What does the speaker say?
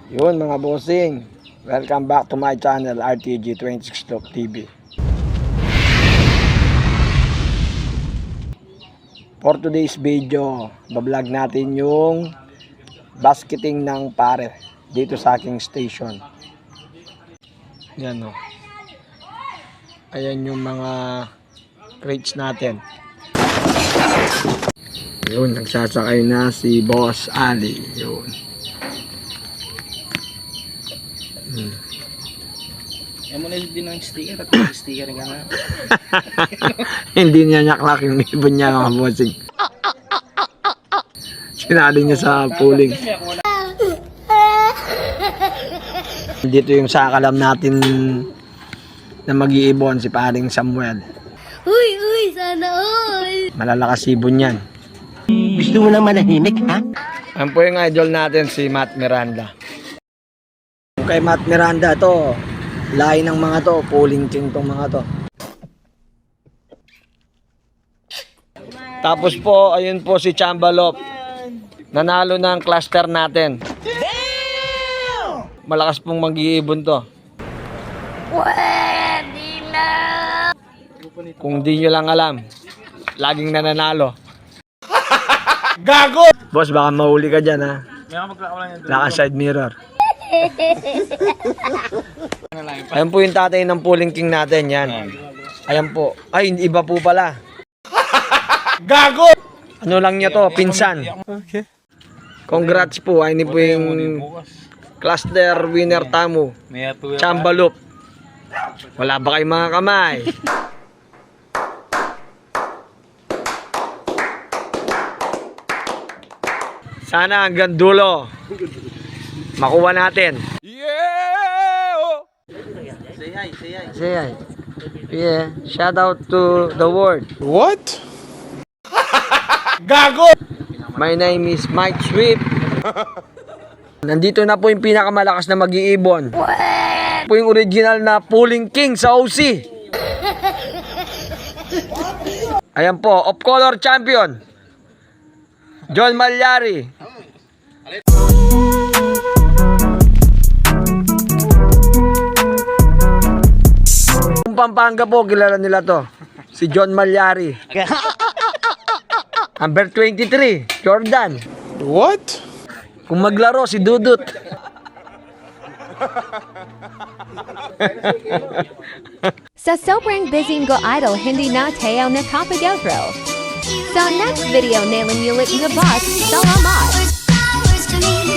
Yun mga bossing, welcome back to my channel RTG 26 Talk TV. For today's video, bablog natin yung basketing ng pare dito sa aking station. Yan o. Ayan yung mga crates natin. Yun, nagsasakay na si Boss Ali. Yun. Yan mo na din ng sticker at sticker nga na. Hindi niya nyaklak yung ibon niya mga bossing. Sinali niya sa pooling. Dito yung sakalam natin na mag-iibon, si paring Samuel. Uy, sana all. Malalakas ibon yan. Gusto mo na manahimik, ha? Ayan po yung idol natin, si Matt Miranda. Kay Matt Miranda to, lahi ng mga to, pooling king tong mga to. Tapos po, ayun po si Chambalop. Nanalo ng cluster natin. Malakas pong mag-iibon to. Pwede na. Kung di nyo lang alam, laging nananalo. Gago! Boss, baka mahuli ka dyan, ha? Laka side mirror. Ayan po yung tatay ng pooling king natin, yan. Ayan po. Ay, iba po pala. Gago! Ano lang niya to, pinsan. Congrats po, ay po yung cluster winner tamo. Chambalop. Wala ba kayong mga kamay? Sana hanggang dulo makuha natin. Say hi, say hi. Say hi. Yeah, shout out to the world. What? Gago! My name is Mike Swift. Nandito na po yung pinakamalakas na mag-iibon. Po yung original na pooling king sa OC. Ayan po, of color champion. John Malyari. Pampanga po, kilala nila to. Si John Malyari. Number 23, Jordan. What? Kung maglaro, si Dudut. Sa sobrang busy ngo idol, hindi na tayo nakapag-outro. Sa next video, nailan ulit nga boss, salamat!